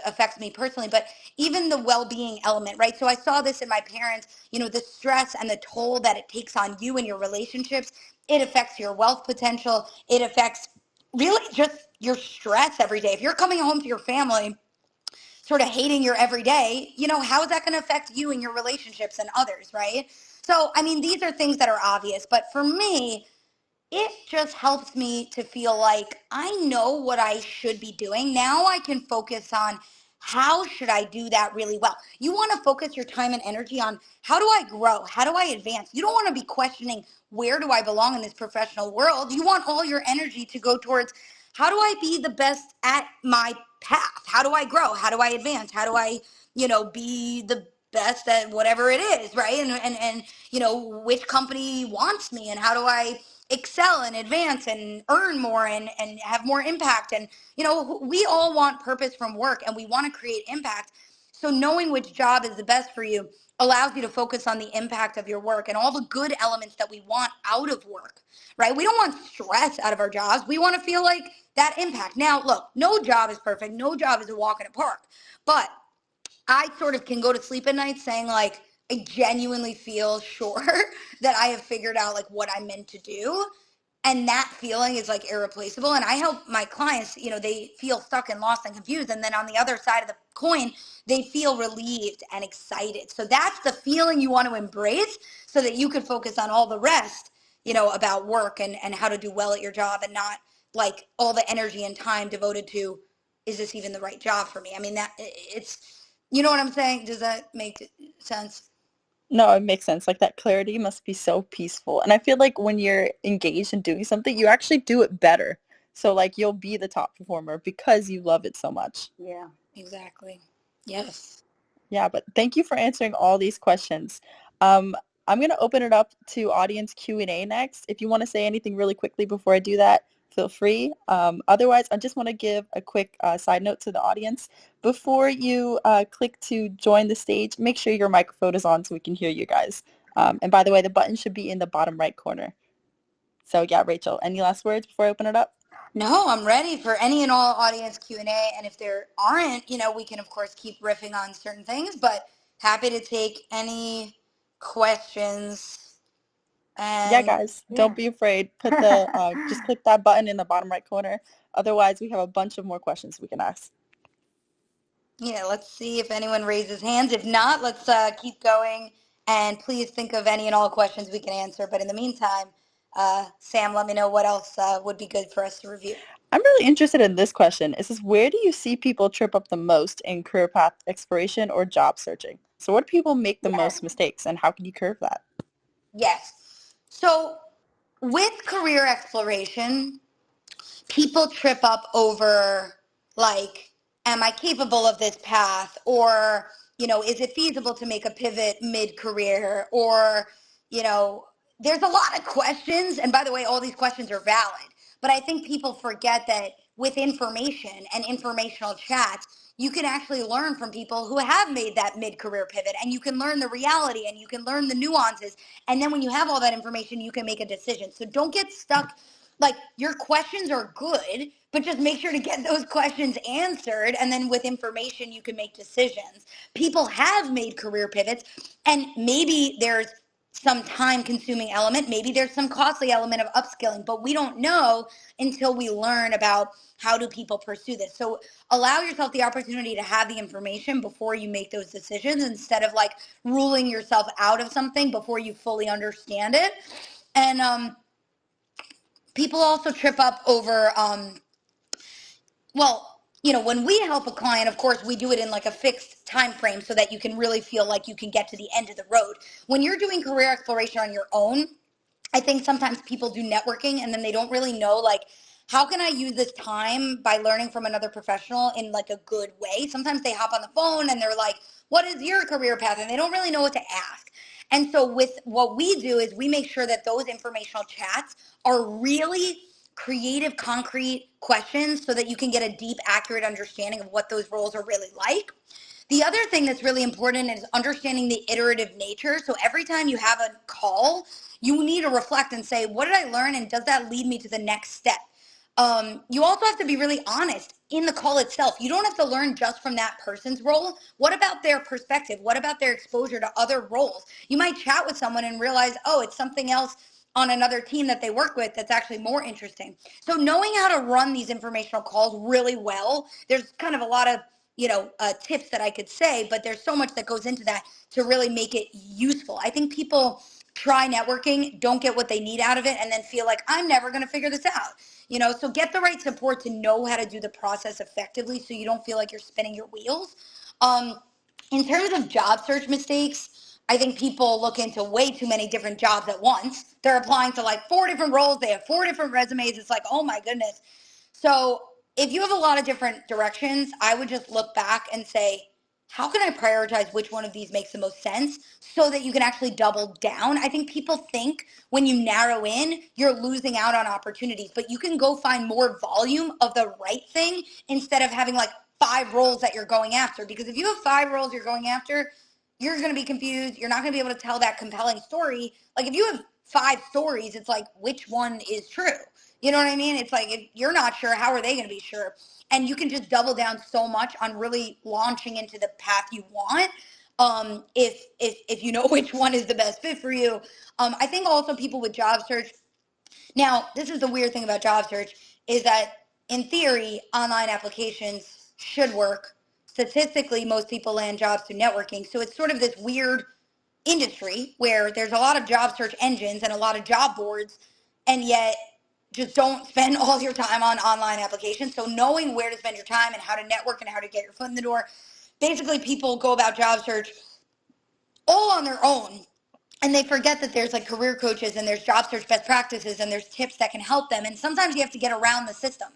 affects me personally, but even the well-being element, right? So I saw this in my parents, the stress and the toll that it takes on you and your relationships. It affects your wealth potential. It affects really just your stress every day. If you're coming home to your family sort of hating your everyday, how is that going to affect you and your relationships and others, right? So, I mean, these are things that are obvious, but for me, it just helps me to feel like I know what I should be doing. Now I can focus on how should I do that really well. You want to focus your time and energy on how do I grow? How do I advance? You don't want to be questioning where do I belong in this professional world? You want all your energy to go towards how do I be the best at my path? How do I grow? How do I advance? How do I, be the best at whatever it is, right? And which company wants me and how do I excel and advance and earn more and have more impact. And, we all want purpose from work and we want to create impact. So knowing which job is the best for you allows you to focus on the impact of your work and all the good elements that we want out of work, right? We don't want stress out of our jobs. We want to feel like that impact. Now, look, no job is perfect. No job is a walk in a park. But I sort of can go to sleep at night saying like, I genuinely feel sure that I have figured out like what I'm meant to do. And that feeling is like irreplaceable. And I help my clients, they feel stuck and lost and confused. And then on the other side of the coin, they feel relieved and excited. So that's the feeling you want to embrace so that you can focus on all the rest, about work and how to do well at your job and not like all the energy and time devoted to, is this even the right job for me? I mean, you know what I'm saying? Does that make sense? No, it makes sense. Like that clarity must be so peaceful. And I feel like when you're engaged in doing something, you actually do it better. So like you'll be the top performer because you love it so much. Yeah, exactly. Yes. Yeah, but thank you for answering all these questions. Um, I'm going to open it up to audience Q&A next. If you want to say anything really quickly before I do that, feel free. Otherwise, I just want to give a quick side note to the audience. Before you click to join the stage, make sure your microphone is on so we can hear you guys. And by the way, the button should be in the bottom right corner. So yeah, Rachel, any last words before I open it up? No, I'm ready for any and all audience Q&A. And if there aren't, we can, of course, keep riffing on certain things, but happy to take any questions. Yeah, And guys, yeah. don't be afraid. Put the just click that button in the bottom right corner. Otherwise, we have a bunch of more questions we can ask. Yeah, let's see if anyone raises hands. If not, let's keep going. And please think of any and all questions we can answer. But in the meantime, Sam, let me know what else would be good for us to review. I'm really interested in this question. It says, where do you see people trip up the most in career path exploration or job searching? So what do people make the most Yes. mistakes and how can you curve that? Yes. So with career exploration, people trip up over, like, am I capable of this path? Or, is it feasible to make a pivot mid-career? Or, you know, there's a lot of questions. And by the way, all these questions are valid. But I think people forget that with information and informational chats, you can actually learn from people who have made that mid-career pivot, and you can learn the reality and you can learn the nuances. And then when you have all that information, you can make a decision. So don't get stuck. Like, your questions are good, but just make sure to get those questions answered. And then with information, you can make decisions. People have made career pivots, and maybe there's some time consuming element, maybe there's some costly element of upskilling, but we don't know until we learn about how do people pursue this. So allow yourself the opportunity to have the information before you make those decisions, instead of like ruling yourself out of something before you fully understand it. And people also trip up over, when we help a client, of course, we do it in like a fixed time frame so that you can really feel like you can get to the end of the road. When you're doing career exploration on your own, I think sometimes people do networking and then they don't really know, like, how can I use this time by learning from another professional in like a good way? Sometimes they hop on the phone and they're like, what is your career path? And they don't really know what to ask. And so with what we do is we make sure that those informational chats are really creative, concrete questions so that you can get a deep, accurate understanding of what those roles are really like. The other thing that's really important is understanding the iterative nature. So every time you have a call, you need to reflect and say, what did I learn? And does that lead me to the next step? You also have to be really honest in the call itself. You don't have to learn just from that person's role. What about their perspective? What about their exposure to other roles? You might chat with someone and realize, oh, it's something else on another team that they work with that's actually more interesting. So knowing how to run these informational calls really well, there's kind of a lot of tips that I could say, but there's so much that goes into that to really make it useful. I think people try networking, don't get what they need out of it, and then feel like, I'm never going to figure this out. So get the right support to know how to do the process effectively so you don't feel like you're spinning your wheels. In terms of job search mistakes, I think people look into way too many different jobs at once. They're applying to like 4 different roles. They have 4 different resumes. It's like, oh my goodness. So if you have a lot of different directions, I would just look back and say, how can I prioritize which one of these makes the most sense so that you can actually double down? I think people think when you narrow in, you're losing out on opportunities, but you can go find more volume of the right thing instead of having like 5 roles that you're going after. Because if you have 5 roles you're going after, you're going to be confused. You're not going to be able to tell that compelling story. Like if you have 5 stories, it's like, which one is true? You know what I mean? It's like, if you're not sure, how are they going to be sure? And you can just double down so much on really launching into the path you want. If you know which one is the best fit for you. I think also people with job search. Now, this is the weird thing about job search is that in theory, online applications should work. Statistically, most people land jobs through networking. So it's sort of this weird industry where there's a lot of job search engines and a lot of job boards, and yet just don't spend all your time on online applications. So knowing where to spend your time and how to network and how to get your foot in the door. Basically, people go about job search all on their own, and they forget that there's like career coaches and there's job search best practices and there's tips that can help them. And sometimes you have to get around the system.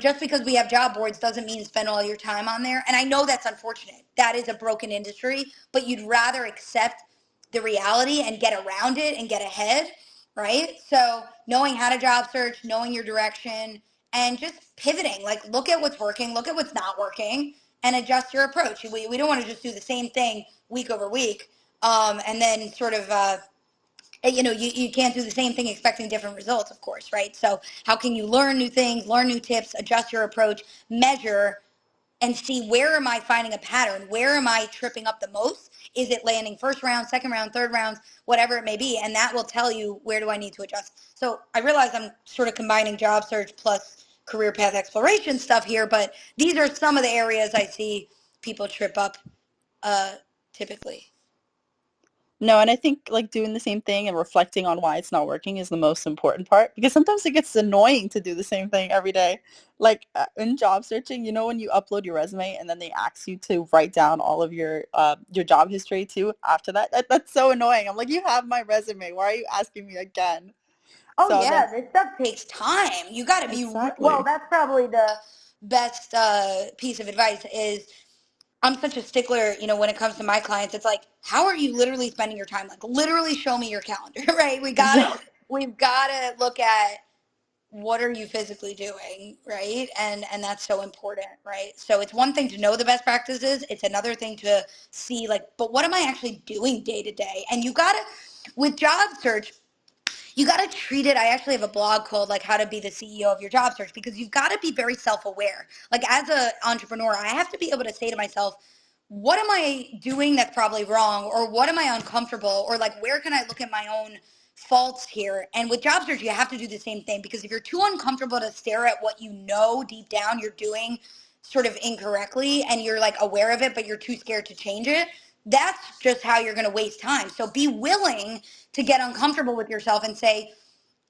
Just because we have job boards doesn't mean spend all your time on there. And I know that's unfortunate. That is a broken industry, but you'd rather accept the reality and get around it and get ahead, right? So knowing how to job search, knowing your direction, and just pivoting, like look at what's working, look at what's not working, and adjust your approach. We don't want to just do the same thing week over week, and then sort of you can't do the same thing expecting different results, of course, right? So how can you learn new things, learn new tips, adjust your approach, measure, and see, where am I finding a pattern? Where am I tripping up the most? Is it landing first round, second round, third rounds, whatever it may be? And that will tell you, where do I need to adjust? So I realize I'm sort of combining job search plus career path exploration stuff here, but these are some of the areas I see people trip up typically. No, and I think like doing the same thing and reflecting on why it's not working is the most important part because sometimes it gets annoying to do the same thing every day. Like in job searching, you know, when you upload your resume and then they ask you to write down all of your job history too after that. That's so annoying. I'm like, you have my resume. Why are you asking me again? Oh So then yeah, this stuff takes time. You got to be well. exactly. That's probably the best piece of advice. Is I'm such a stickler, when it comes to my clients. It's like, how are you literally spending your time? Like, literally show me your calendar, right? We've gotta look at what are you physically doing, right? And that's so important, right? So it's one thing to know the best practices. It's another thing to see like, but what am I actually doing day to day? And you gotta, with job search, you got to treat it. I actually have a blog called like how to be the CEO of your job search, because you've got to be very self-aware. Like as an entrepreneur, I have to be able to say to myself, what am I doing that's probably wrong, or what am I uncomfortable, or like where can I look at my own faults here? And with job search, you have to do the same thing, because if you're too uncomfortable to stare at what you know deep down you're doing sort of incorrectly, and you're like aware of it but you're too scared to change it, that's just how you're going to waste time. So be willing to get uncomfortable with yourself and say,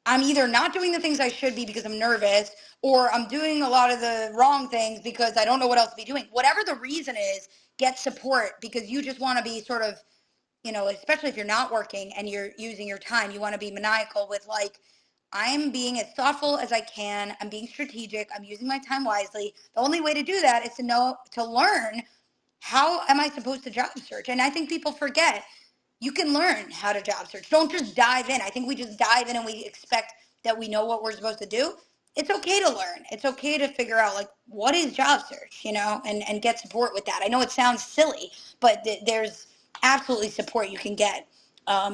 I'm either not doing the things I should be because I'm nervous, or I'm doing a lot of the wrong things because I don't know what else to be doing. Whatever the reason is, get support, because you just want to be sort of, especially if you're not working and you're using your time, you want to be maniacal with like, I'm being as thoughtful as I can. I'm being strategic. I'm using my time wisely. The only way to do that is to learn, how am I supposed to job search? And I think people forget you can learn how to job search. Don't just dive in. I think we just dive in and we expect that we know what we're supposed to do. It's okay to learn. It's okay to figure out like what is job search, and get support with that. I know it sounds silly, but there's absolutely support you can get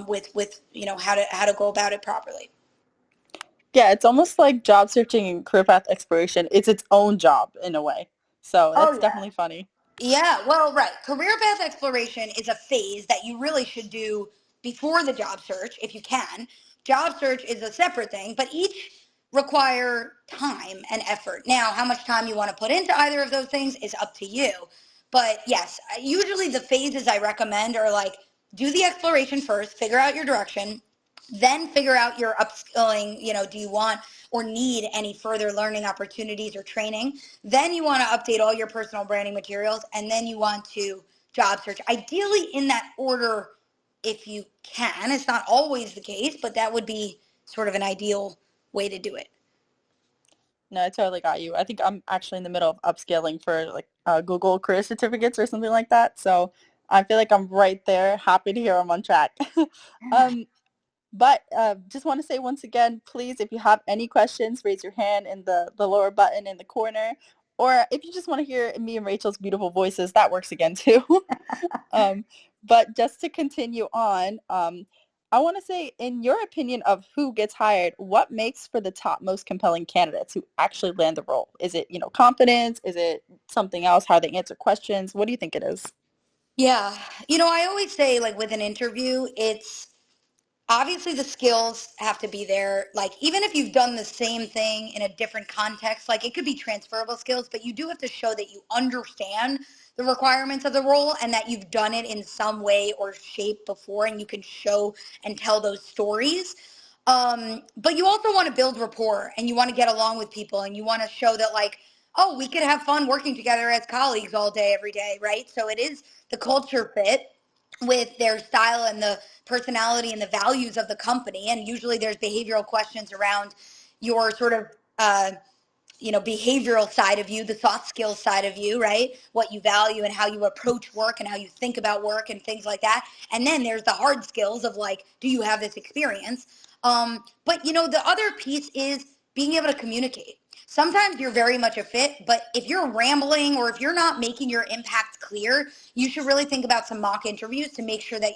with how to go about it properly. Yeah, it's almost like job searching and career path exploration. It's its own job in a way. So Oh that's yeah. definitely funny. Yeah, well, right. Career path exploration is a phase that you really should do before the job search if you can. Job search is a separate thing, but each require time and effort. Now, how much time you want to put into either of those things is up to you. But yes, usually the phases I recommend are like, do the exploration first, figure out your direction, then figure out your upskilling. Do you want or need any further learning opportunities or training? Then you want to update all your personal branding materials, and then you want to job search, ideally in that order if you can. It's not always the case, but that would be sort of an ideal way to do it. No, I totally got you. I think I'm actually in the middle of upscaling for like Google career certificates or something like that. So I feel like I'm right there. Happy to hear I'm on track. Um, but just want to say once again, please, if you have any questions, raise your hand in the lower button in the corner. Or if you just want to hear me and Rachel's beautiful voices, that works again too. Um, but just to continue on, I want to say, in your opinion of who gets hired, what makes for the top most compelling candidates who actually land the role? Is it, confidence? Is it something else, how they answer questions? What do you think it is? Yeah. I always say, like, with an interview, it's obviously the skills have to be there. Like, even if you've done the same thing in a different context, like it could be transferable skills, but you do have to show that you understand the requirements of the role and that you've done it in some way or shape before, and you can show and tell those stories. But you also want to build rapport, and you want to get along with people, and you want to show that, like, oh, we could have fun working together as colleagues all day, every day, right? So it is the culture fit with their style and the personality and the values of the company. And usually there's behavioral questions around your sort of behavioral side of you, the soft skills side of you, right? What you value and how you approach work and how you think about work and things like that. And then there's the hard skills of like, do you have this experience? But the other piece is being able to communicate. Sometimes you're very much a fit, but if you're rambling or if you're not making your impact clear, you should really think about some mock interviews to make sure that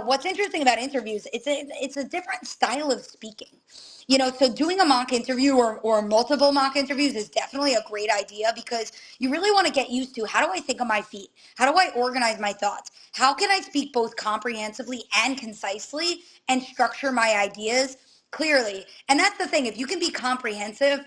what's interesting about interviews, it's a different style of speaking. So doing a mock interview or multiple mock interviews is definitely a great idea, because you really want to get used to, how do I think on my feet? How do I organize my thoughts? How can I speak both comprehensively and concisely and structure my ideas clearly? And that's the thing. If you can be comprehensive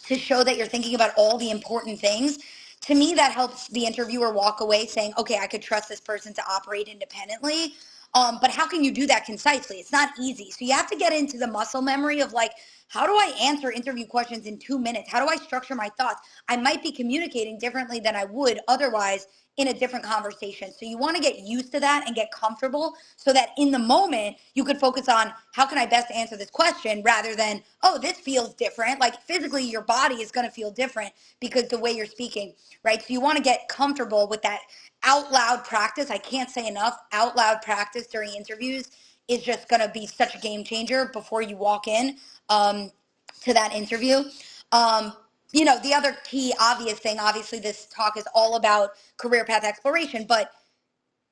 to show that you're thinking about all the important things, to me, that helps the interviewer walk away saying, okay, I could trust this person to operate independently. But how can you do that concisely? It's not easy. So you have to get into the muscle memory of like, how do I answer interview questions in 2 minutes? How do I structure my thoughts? I might be communicating differently than I would otherwise in a different conversation. So you want to get used to that and get comfortable so that in the moment you could focus on how can I best answer this question rather than, oh, this feels different. Like physically your body is going to feel different because the way you're speaking, right? So you want to get comfortable with that out loud practice. I can't say enough. Out loud practice during interviews is just going to be such a game changer before you walk in to that interview. The other key obvious thing, obviously this talk is all about career path exploration, but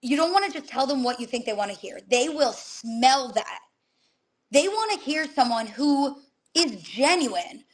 you don't want to just tell them what you think they want to hear. They will smell that. They want to hear someone who is genuine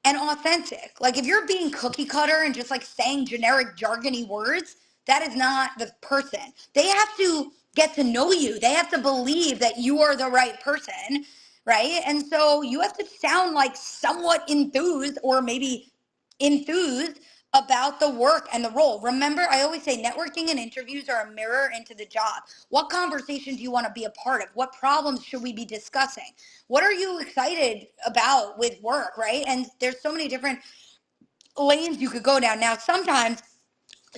and authentic. Like if you're being cookie cutter and just like saying generic jargony words, that is not the person. They have to get to know you. They have to believe that you are the right person, right? And so you have to sound like somewhat enthused or maybe enthused about the work and the role. Remember, I always say networking and interviews are a mirror into the job. What conversation do you want to be a part of? What problems should we be discussing? What are you excited about with work, right? And there's so many different lanes you could go down. Now, sometimes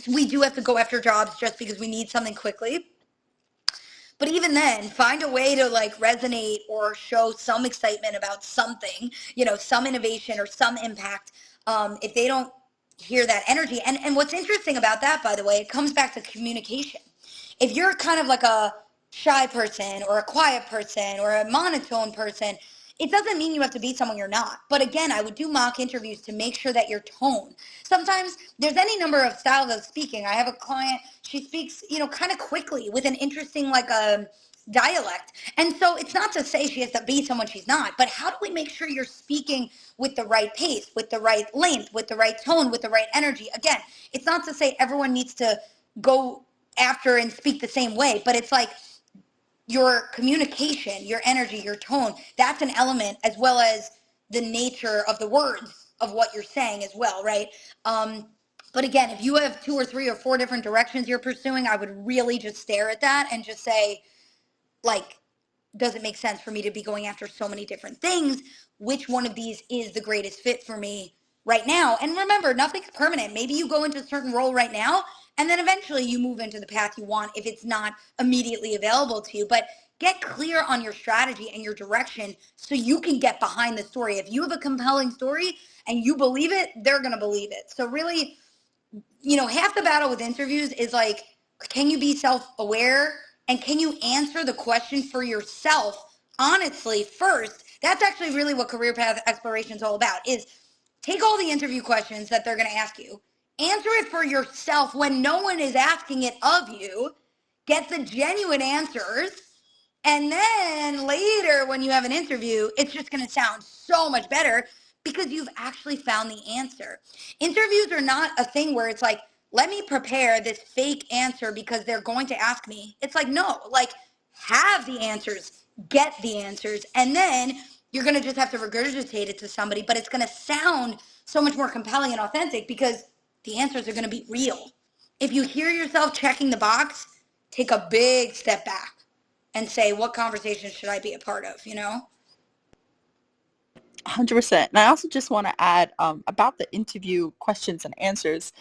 we do have to go after jobs just because we need something quickly. But even then, find a way to like resonate or show some excitement about something, some innovation or some impact. If they don't hear that energy. And what's interesting about that, by the way, it comes back to communication. If you're kind of like a shy person or a quiet person or a monotone person, it doesn't mean you have to be someone you're not. But again, I would do mock interviews to make sure that your tone. Sometimes there's any number of styles of speaking. I have a client, she speaks, kind of quickly with an interesting dialect. And so it's not to say she has to be someone she's not, but how do we make sure you're speaking with the right pace, with the right length, with the right tone, with the right energy? Again, it's not to say everyone needs to go after and speak the same way, but it's like your communication, your energy, your tone, that's an element as well as the nature of the words of what you're saying as well, right? But again, if you have 2 or 3 or 4 different directions you're pursuing, I would really just stare at that and just say, like, does it make sense for me to be going after so many different things? Which one of these is the greatest fit for me right now? And remember, nothing's permanent. Maybe you go into a certain role right now, and then eventually you move into the path you want if it's not immediately available to you. But get clear on your strategy and your direction so you can get behind the story. If you have a compelling story and you believe it, they're going to believe it. So really, half the battle with interviews is like, can you be self-aware and can you answer the question for yourself honestly first? That's actually really what career path exploration is all about, is take all the interview questions that they're going to ask you, answer it for yourself when no one is asking it of you, get the genuine answers, and then later when you have an interview, it's just going to sound so much better because you've actually found the answer. Interviews are not a thing where it's like, let me prepare this fake answer because they're going to ask me. It's like, no, like have the answers, get the answers, and then you're going to just have to regurgitate it to somebody, but it's going to sound so much more compelling and authentic because the answers are going to be real. If you hear yourself checking the box, take a big step back and say, what conversation should I be a part of, 100%. And I also just want to add about the interview questions and answers.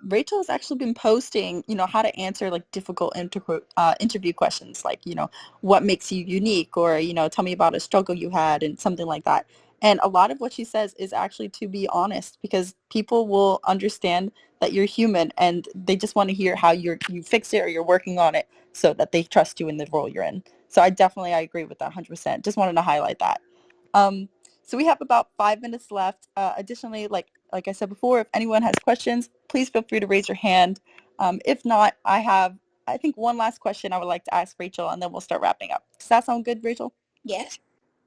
Rachel has actually been posting, how to answer like difficult interview questions, like, what makes you unique, or, tell me about a struggle you had and something like that. And a lot of what she says is actually to be honest, because people will understand that you're human and they just want to hear how you fix it or you're working on it so that they trust you in the role you're in. So I agree with that 100%. Just wanted to highlight that. So we have about 5 minutes left. Additionally, like I said before, if anyone has questions, please feel free to raise your hand. If not, I think one last question I would like to ask Rachel, and then we'll start wrapping up. Does that sound good, Rachel? Yes.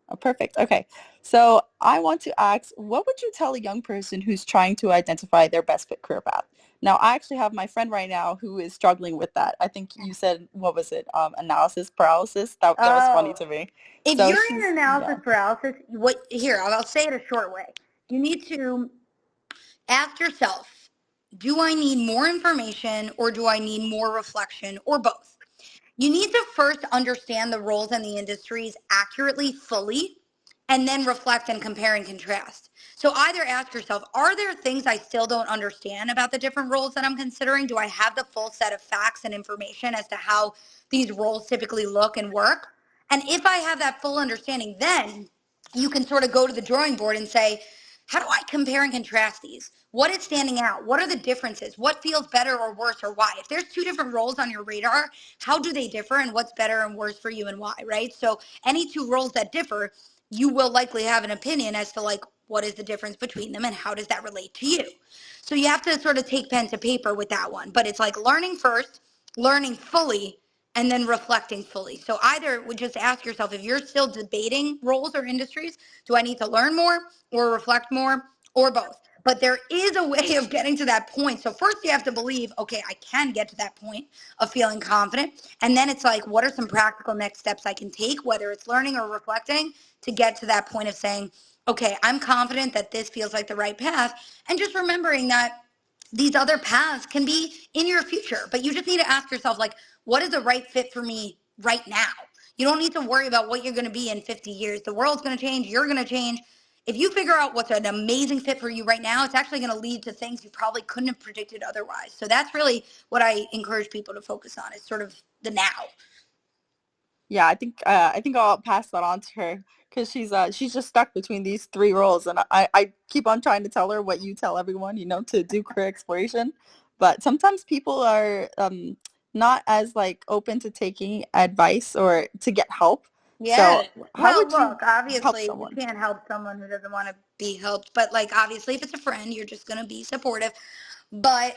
Oh, perfect. Okay. So I want to ask, what would you tell a young person who's trying to identify their best fit career path? Now, I actually have my friend right now who is struggling with that. I think you said, what was it? Analysis paralysis. That was funny to me. If So you're in analysis paralysis, I'll say it a short way. You need to ask yourself, do I need more information or do I need more reflection or both? You need to first understand the roles and the industries accurately, fully, and then reflect and compare and contrast. So either ask yourself, are there things I still don't understand about the different roles that I'm considering? Do I have the full set of facts and information as to how these roles typically look and work? And if I have that full understanding, then you can sort of go to the drawing board and say, how do I compare and contrast these? What is standing out? What are the differences? What feels better or worse, or why? If there's two different roles on your radar, how do they differ and what's better and worse for you and why, right? So any two roles that differ, you will likely have an opinion as to like what is the difference between them and how does that relate to you. So you have to sort of take pen to paper with that one. But it's like learning first, learning fully, and then reflecting fully. So either would just ask yourself, if you're still debating roles or industries, do I need to learn more or reflect more or both? But there is a way of getting to that point. So first you have to believe, okay, I can get to that point of feeling confident. And then it's like, what are some practical next steps I can take, whether it's learning or reflecting, to get to that point of saying, okay, I'm confident that this feels like the right path. And just remembering that these other paths can be in your future, but you just need to ask yourself, like, what is the right fit for me right now? You don't need to worry about what you're going to be in 50 years. The world's going to change. You're going to change. If you figure out what's an amazing fit for you right now, it's actually going to lead to things you probably couldn't have predicted otherwise. So that's really what I encourage people to focus on, is sort of the now. Yeah, I think I'll pass that on to her because she's just stuck between these three roles, and I keep on trying to tell her what you tell everyone, to do career exploration, but sometimes people are not as like open to taking advice or to get help. Yeah. So how Well, would you look, help obviously you someone? can't help someone who doesn't want to be helped, but like obviously if it's a friend, you're just going to be supportive. But,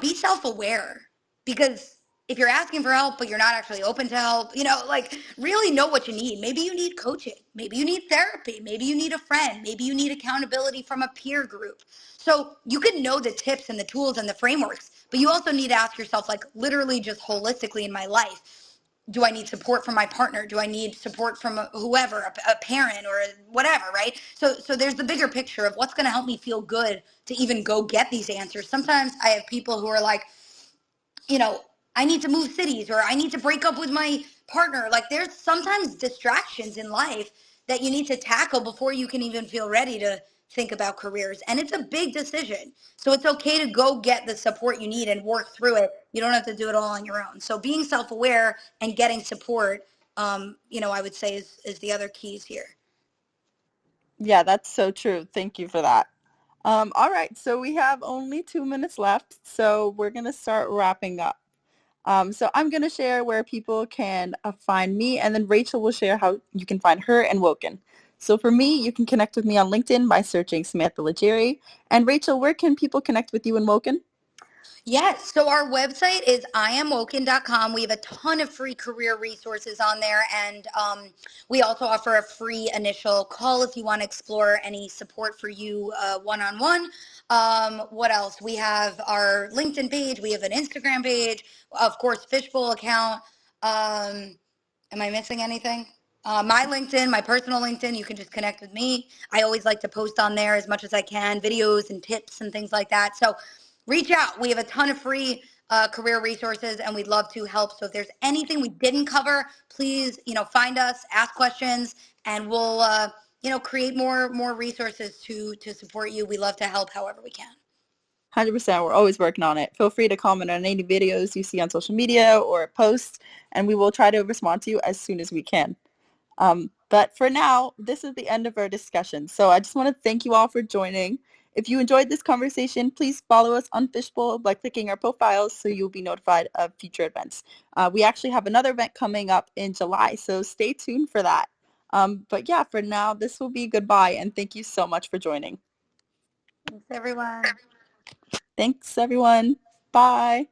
be self-aware, because if you're asking for help but you're not actually open to help, like really know what you need. Maybe you need coaching, maybe you need therapy, maybe you need a friend, maybe you need accountability from a peer group. So you can know the tips and the tools and the frameworks, but you also need to ask yourself, like literally just holistically in my life, do I need support from my partner? Do I need support from whoever, a parent or whatever, right? So there's the bigger picture of what's going to help me feel good to even go get these answers. Sometimes I have people who are like, you know, I need to move cities, or I need to break up with my partner. Like there's sometimes distractions in life that you need to tackle before you can even feel ready to think about careers. And it's a big decision. So it's okay to go get the support you need and work through it. You don't have to do it all on your own. So being self-aware and getting support, I would say is the other keys here. Yeah, that's so true. Thank you for that. All right, so we have only 2 minutes left, so we're gonna start wrapping up. So I'm going to share where people can find me, and then Rachel will share how you can find her and Woken. So for me, you can connect with me on LinkedIn by searching Samantha Legere. And Rachel, where can people connect with you and Woken? Yes. So our website is iamwoken.com. We have a ton of free career resources on there. And we also offer a free initial call if you want to explore any support for you one-on-one. What else? We have our LinkedIn page. We have an Instagram page. Of course, Fishbowl account. Am I missing anything? My LinkedIn, my personal LinkedIn, you can just connect with me. I always like to post on there as much as I can, videos and tips and things like that. So reach out. We have a ton of free career resources, and we'd love to help. So if there's anything we didn't cover, please, find us, ask questions, and we'll, create more resources to support you. We love to help however we can. 100%. We're always working on it. Feel free to comment on any videos you see on social media or posts, and we will try to respond to you as soon as we can. But for now, this is the end of our discussion. So I just want to thank you all for joining. If you enjoyed this conversation, please follow us on Fishbowl by clicking our profiles so you'll be notified of future events. We actually have another event coming up in July, so stay tuned for that. But yeah, for now, this will be goodbye, and thank you so much for joining. Thanks, everyone. Thanks, everyone. Bye.